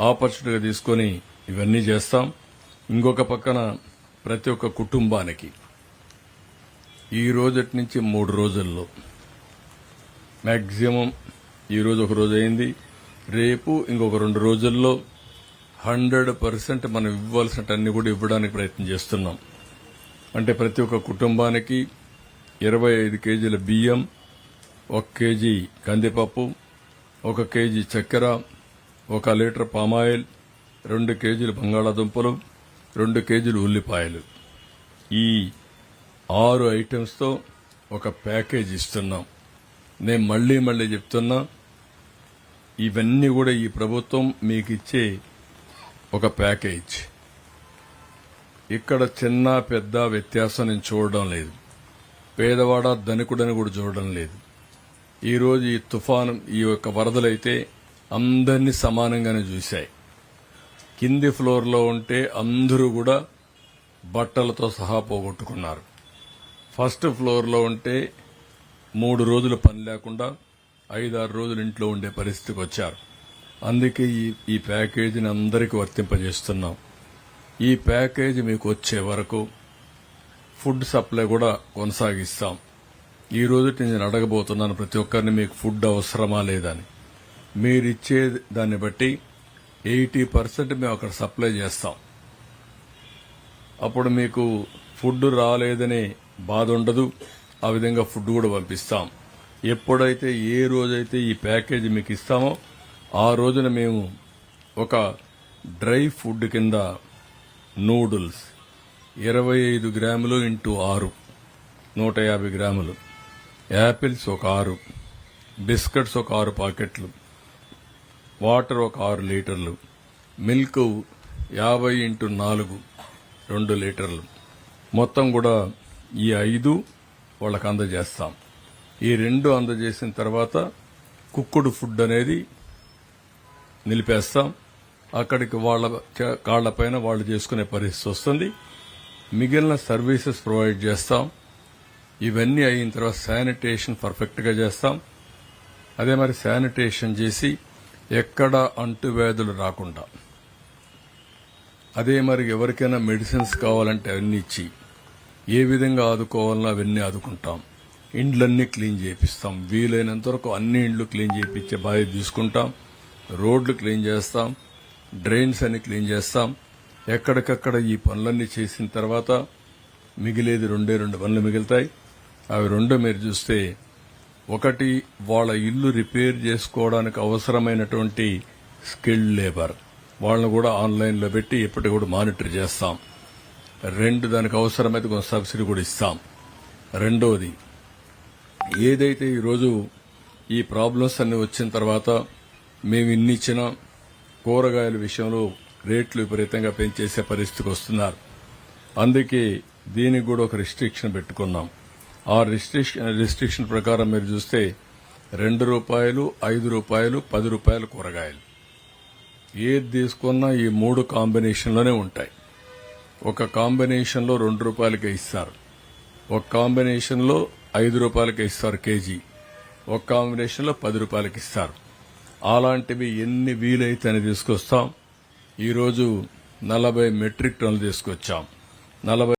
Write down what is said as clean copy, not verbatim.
ఆపర్చునిటీగా తీసుకొని ఇవన్నీ చేస్తాం. ఇంకొక పక్కన ప్రతి ఒక్క కుటుంబానికి ఈ రోజటి నుంచి 3 రోజుల్లో మ్యాక్సిమం ఈ రోజు ఒక రోజు అయింది, రేపు ఇంకొక 2 రోజుల్లో 100% మనం ఇవ్వాల్సినవన్నీ కూడా ఇవ్వడానికి ప్రయత్నం చేస్తున్నాం. అంటే ప్రతి ఒక్క కుటుంబానికి 25 కేజీల బియ్యం, 1 కేజీ కందిపప్పు, 1 కేజీ చక్కెర, 1 లీటర్ పామాయిల్, 2 కేజీలు బంగాళాదుంపలు, 2 కేజీలు ఉల్లిపాయలు. ఈ 6 ఐటమ్స్తో ఒక ప్యాకేజ్ ఇస్తున్నాం. నేను మళ్లీ చెప్తున్నా, ఇవన్నీ కూడా ఈ ప్రభుత్వం మీకు ఇచ్చే ఒక ప్యాకేజ్. ఇక్కడ చిన్న పెద్ద వ్యత్యాసం నేను చూడడం లేదు. పేదవాడ ధనికుడని కూడా చూడడం లేదు. ఈరోజు ఈ తుఫాను, ఈ యొక్క వరదలైతే అందరినీ సమానంగానే చూశాయి. కింది ఫ్లోర్లో ఉంటే అందరూ కూడా బట్టలతో సహా పోగొట్టుకున్నారు. ఫస్ట్ ఫ్లోర్లో ఉంటే 3 రోజులు పని లేకుండా 5-6 రోజులు ఇంట్లో ఉండే పరిస్థితికి వచ్చారు. అందుకే ఈ ప్యాకేజీని అందరికీ వర్తింపజేస్తున్నాం. ఈ ప్యాకేజీ మీకు వచ్చే వరకు ఫుడ్ సప్లై కూడా కొనసాగిస్తాం. ఈ రోజు నేను అడగబోతున్నాను ప్రతి ఒక్కరిని, మీకు ఫుడ్ అవసరమా లేదని. మీరిచ్చే దాన్ని బట్టి 80% మేము అక్కడ సప్లై చేస్తాం. అప్పుడు మీకు ఫుడ్ రాలేదనే బాధ ఉండదు. ఆ విధంగా ఫుడ్ కూడా పంపిస్తాం. ఎప్పుడైతే ఏ రోజైతే ఈ ప్యాకేజీ మీకు ఇస్తామో ఆ రోజున మేము ఒక డ్రై ఫుడ్ కింద నూడిల్స్ 25 గ్రాములు ఇంటూ 6 150 గ్రాములు, యాపిల్స్ ఒక 6, బిస్కెట్స్ ఒక 6 పాకెట్లు, వాటర్ ఒక 6 లీటర్లు, మిల్క్ 50 ఇంటూ 4 2 లీటర్లు, మొత్తం కూడా ఈ 5 వాళ్ళకి అందజేస్తాం. ఈ 2 అందజేసిన తర్వాత కుక్కుడు ఫుడ్ అనేది నిలిపేస్తాం. అక్కడికి వాళ్ళ కాళ్లపైన వాళ్ళు చేసుకునే పరిస్థితి వస్తుంది. మిగిలిన సర్వీసెస్ ప్రొవైడ్ చేస్తాం. ఇవన్నీ అయిన తర్వాత శానిటేషన్ పర్ఫెక్ట్ గా చేస్తాం. అదే మరి శానిటేషన్ చేసి ఎక్కడ అంటువ్యాధులు రాకుండా, అదే మరి ఎవరికైనా మెడిసిన్స్ కావాలంటే అవన్నీ ఇచ్చి ఏ విధంగా ఆదుకోవాలన్నా అవన్నీ ఆదుకుంటాం. ఇండ్లన్నీ క్లీన్ చేపిస్తాం. వీలైనంత వరకు అన్ని ఇండ్లు క్లీన్ చేయించే బాధ్యత తీసుకుంటాం. రోడ్లు క్లీన్ చేస్తాం, డ్రైన్స్ అన్ని క్లీన్ చేస్తాం. ఎక్కడికక్కడ ఈ పనులన్నీ చేసిన తర్వాత మిగిలేది 2 పనులు మిగులుతాయి. అవి 2 మీరు చూస్తే, ఒకటి వాళ్ళ ఇల్లు రిపేర్ చేసుకోవడానికి అవసరమైనటువంటి స్కిల్డ్ లేబర్, వాళ్ళని కూడా ఆన్లైన్లో పెట్టి ఎప్పటికీ కూడా మానిటర్ చేస్తాం. 2 దానికి అవసరమైతే కొంత సబ్సిడీ కూడా ఇస్తాం. రెండోది, ఏదైతే ఈరోజు ఈ ప్రాబ్లమ్స్ అన్ని వచ్చిన తర్వాత మేము ఇచ్చిన కూరగాయల విషయంలో రేట్లు విపరీతంగా పెంచేసే పరిస్థితికి వస్తున్నారు. అందుకే దీనికి కూడా ఒక రిస్ట్రిక్షన్ పెట్టుకున్నాం. ఆ రిస్ట్రిక్షన్ ప్రకారం మీరు చూస్తే ₹2, ₹5, ₹10 కూరగాయలు ఏది తీసుకున్నా ఈ 3 కాంబినేషన్లోనే ఉంటాయి. ఒక కాంబినేషన్లో ₹2కే ఇస్తారు, ఒక కాంబినేషన్లో ₹5కే ఇస్తారు కేజీ, ఒక కాంబినేషన్లో ₹10కి ఇస్తారు. అలాంటివి ఎన్ని వీలైతే అని తీసుకొస్తాం. ఈరోజు 40 మెట్రిక్ టన్నులు తీసుకొచ్చాం. 40